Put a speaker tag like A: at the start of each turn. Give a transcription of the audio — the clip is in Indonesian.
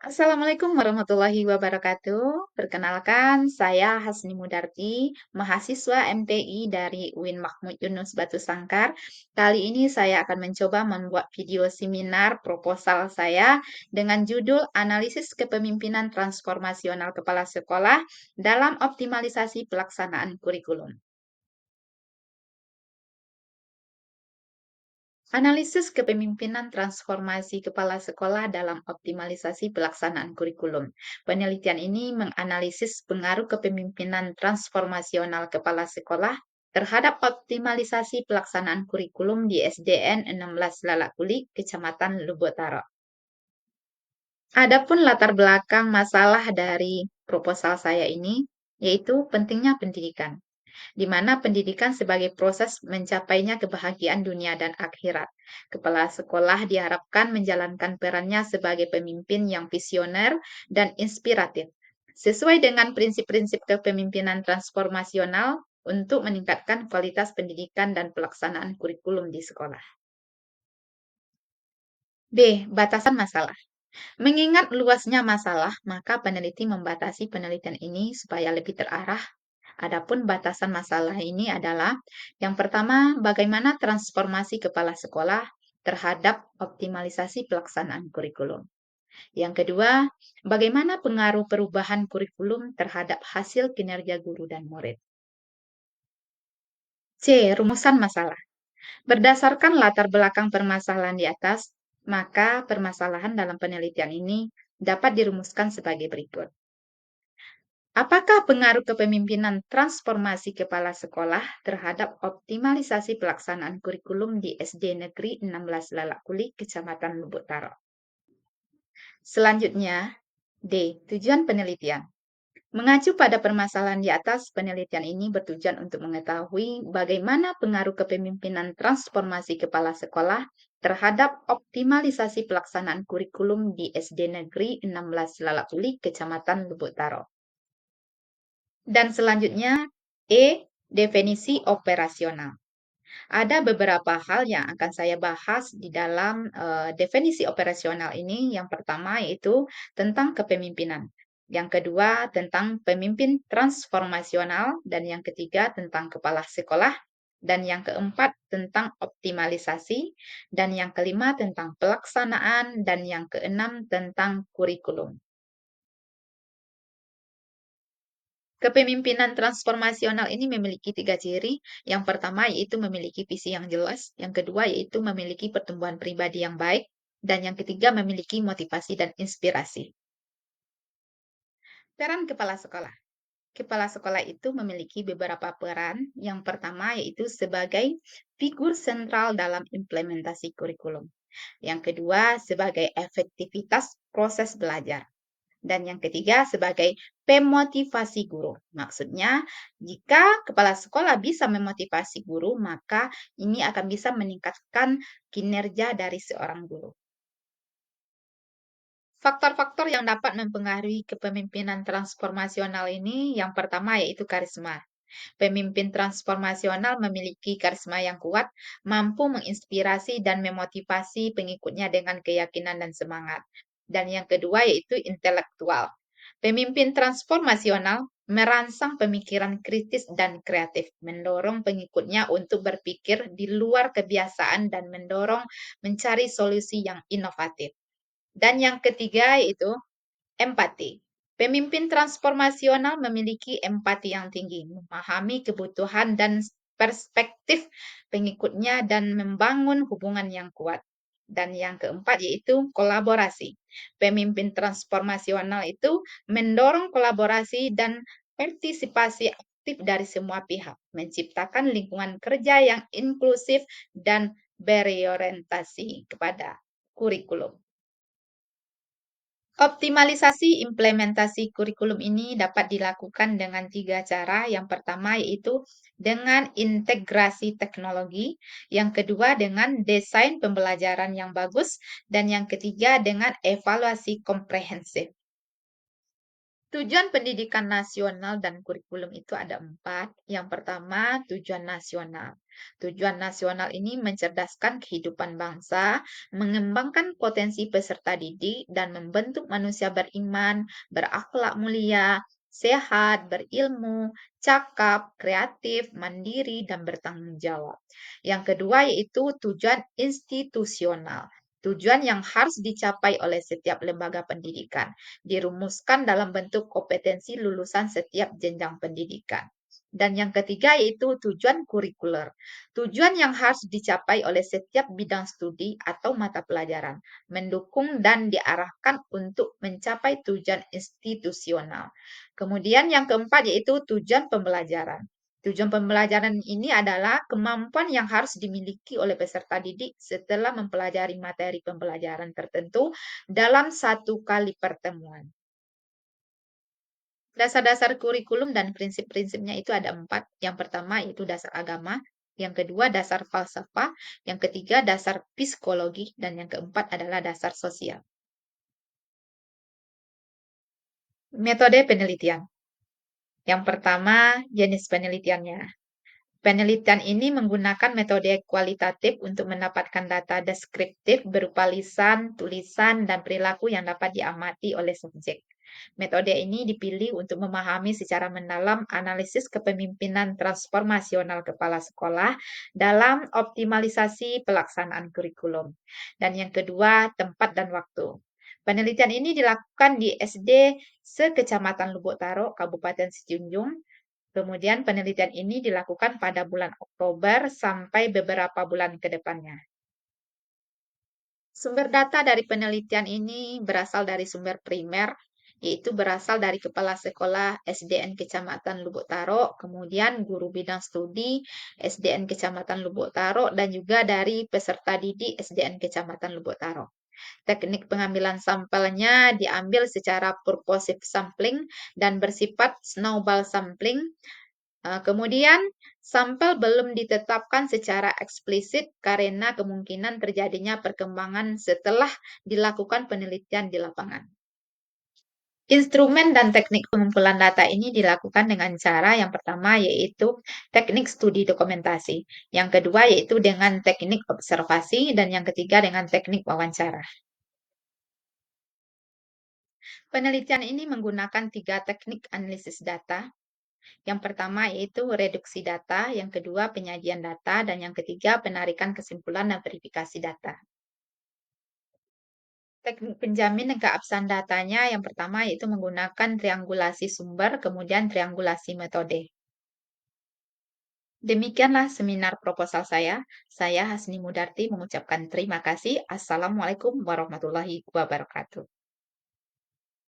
A: Assalamualaikum warahmatullahi wabarakatuh. Perkenalkan, saya Hasni Mudarti, mahasiswa MTI dari UIN Mahmud Yunus Batu Sangkar. Kali ini saya akan mencoba membuat video seminar proposal saya dengan judul Analisis Kepemimpinan Transformasional Kepala Sekolah dalam Optimalisasi Pelaksanaan Kurikulum. Analisis kepemimpinan transformasi kepala sekolah dalam optimalisasi pelaksanaan kurikulum. Penelitian ini menganalisis pengaruh kepemimpinan transformasional kepala sekolah terhadap optimalisasi pelaksanaan kurikulum di SDN 16 Lalakuli, Kecamatan Lubotaro. Adapun latar belakang masalah dari proposal saya ini, yaitu pentingnya pendidikan, di mana pendidikan sebagai proses mencapainya kebahagiaan dunia dan akhirat. Kepala sekolah diharapkan menjalankan perannya sebagai pemimpin yang visioner dan inspiratif, sesuai dengan prinsip-prinsip kepemimpinan transformasional untuk meningkatkan kualitas pendidikan dan pelaksanaan kurikulum di sekolah. B. Batasan masalah. Mengingat luasnya masalah, maka peneliti membatasi penelitian ini supaya lebih terarah. Adapun batasan masalah ini adalah yang pertama, bagaimana transformasi kepala sekolah terhadap optimalisasi pelaksanaan kurikulum. Yang kedua, bagaimana pengaruh perubahan kurikulum terhadap hasil kinerja guru dan murid. C. Rumusan masalah. Berdasarkan latar belakang permasalahan di atas, maka permasalahan dalam penelitian ini dapat dirumuskan sebagai berikut. Apakah pengaruh kepemimpinan transformasi kepala sekolah terhadap optimalisasi pelaksanaan kurikulum di SD Negeri 16 Lalakuli, Kecamatan Lubuk Taro? Selanjutnya, D. Tujuan penelitian. Mengacu pada permasalahan di atas, penelitian ini bertujuan untuk mengetahui bagaimana pengaruh kepemimpinan transformasi kepala sekolah terhadap optimalisasi pelaksanaan kurikulum di SD Negeri 16 Lalakuli, Kecamatan Lubuk Taro. Dan selanjutnya, E. Definisi operasional. Ada beberapa hal yang akan saya bahas di dalam definisi operasional ini. Yang pertama yaitu tentang kepemimpinan. Yang kedua tentang pemimpin transformasional. Dan yang ketiga tentang kepala sekolah. Dan yang keempat tentang optimalisasi. Dan yang kelima tentang pelaksanaan. Dan yang keenam tentang kurikulum. Kepemimpinan transformasional ini memiliki tiga ciri. Yang pertama yaitu memiliki visi yang jelas, yang kedua yaitu memiliki pertumbuhan pribadi yang baik, dan yang ketiga memiliki motivasi dan inspirasi. Peran kepala sekolah. Kepala sekolah itu memiliki beberapa peran. Yang pertama yaitu sebagai figur sentral dalam implementasi kurikulum. Yang kedua sebagai efektivitas proses belajar. Dan yang ketiga sebagai pemotivasi guru. Maksudnya, jika kepala sekolah bisa memotivasi guru, maka ini akan bisa meningkatkan kinerja dari seorang guru. Faktor-faktor yang dapat mempengaruhi kepemimpinan transformasional ini yang pertama yaitu karisma. Pemimpin transformasional memiliki karisma yang kuat, mampu menginspirasi dan memotivasi pengikutnya dengan keyakinan dan semangat. Dan yang kedua yaitu intelektual. Pemimpin transformasional merangsang pemikiran kritis dan kreatif, mendorong pengikutnya untuk berpikir di luar kebiasaan dan mendorong mencari solusi yang inovatif. Dan yang ketiga yaitu empati. Pemimpin transformasional memiliki empati yang tinggi, memahami kebutuhan dan perspektif pengikutnya dan membangun hubungan yang kuat. Dan yang keempat yaitu kolaborasi. Pemimpin transformasional itu mendorong kolaborasi dan partisipasi aktif dari semua pihak, menciptakan lingkungan kerja yang inklusif dan berorientasi kepada kurikulum. Optimalisasi implementasi kurikulum ini dapat dilakukan dengan tiga cara. Yang pertama yaitu dengan integrasi teknologi, yang kedua dengan desain pembelajaran yang bagus, dan yang ketiga dengan evaluasi komprehensif. Tujuan pendidikan nasional dan kurikulum itu ada empat. Yang pertama, tujuan nasional. Tujuan nasional ini mencerdaskan kehidupan bangsa, mengembangkan potensi peserta didik, dan membentuk manusia beriman, berakhlak mulia, sehat, berilmu, cakap, kreatif, mandiri, dan bertanggung jawab. Yang kedua yaitu tujuan institusional. Tujuan yang harus dicapai oleh setiap lembaga pendidikan dirumuskan dalam bentuk kompetensi lulusan setiap jenjang pendidikan. Dan yang ketiga yaitu tujuan kurikuler. Tujuan yang harus dicapai oleh setiap bidang studi atau mata pelajaran, mendukung dan diarahkan untuk mencapai tujuan institusional. Kemudian yang keempat yaitu tujuan pembelajaran. Tujuan pembelajaran ini adalah kemampuan yang harus dimiliki oleh peserta didik setelah mempelajari materi pembelajaran tertentu dalam satu kali pertemuan. Dasar-dasar kurikulum dan prinsip-prinsipnya itu ada empat. Yang pertama itu dasar agama, yang kedua dasar falsafah, yang ketiga dasar psikologi, dan yang keempat adalah dasar sosial. Metode penelitian. Yang pertama, jenis penelitiannya. Penelitian ini menggunakan metode kualitatif untuk mendapatkan data deskriptif berupa lisan, tulisan, dan perilaku yang dapat diamati oleh subjek. Metode ini dipilih untuk memahami secara mendalam analisis kepemimpinan transformasional kepala sekolah dalam optimalisasi pelaksanaan kurikulum. Dan yang kedua, tempat dan waktu. Penelitian ini dilakukan di SD Sekecamatan Lubuk Taro, Kabupaten Sijunjung. Kemudian penelitian ini dilakukan pada bulan Oktober sampai beberapa bulan ke depannya. Sumber data dari penelitian ini berasal dari sumber primer, yaitu berasal dari Kepala Sekolah SDN Kecamatan Lubuk Taro, kemudian guru bidang studi SDN Kecamatan Lubuk Taro, dan juga dari peserta didik SDN Kecamatan Lubuk Taro. Teknik pengambilan sampelnya diambil secara purposive sampling dan bersifat snowball sampling. Kemudian, sampel belum ditetapkan secara eksplisit karena kemungkinan terjadinya perkembangan setelah dilakukan penelitian di lapangan. Instrumen dan teknik pengumpulan data ini dilakukan dengan cara yang pertama yaitu teknik studi dokumentasi, yang kedua yaitu dengan teknik observasi, dan yang ketiga dengan teknik wawancara. Penelitian ini menggunakan tiga teknik analisis data. Yang pertama yaitu reduksi data, yang kedua penyajian data, dan yang ketiga penarikan kesimpulan dan verifikasi data. Teknik penjamin keabsahan datanya yang pertama yaitu menggunakan triangulasi sumber, kemudian triangulasi metode. Demikianlah seminar proposal saya. Saya Hasni Mudarti mengucapkan terima kasih. Assalamualaikum warahmatullahi wabarakatuh.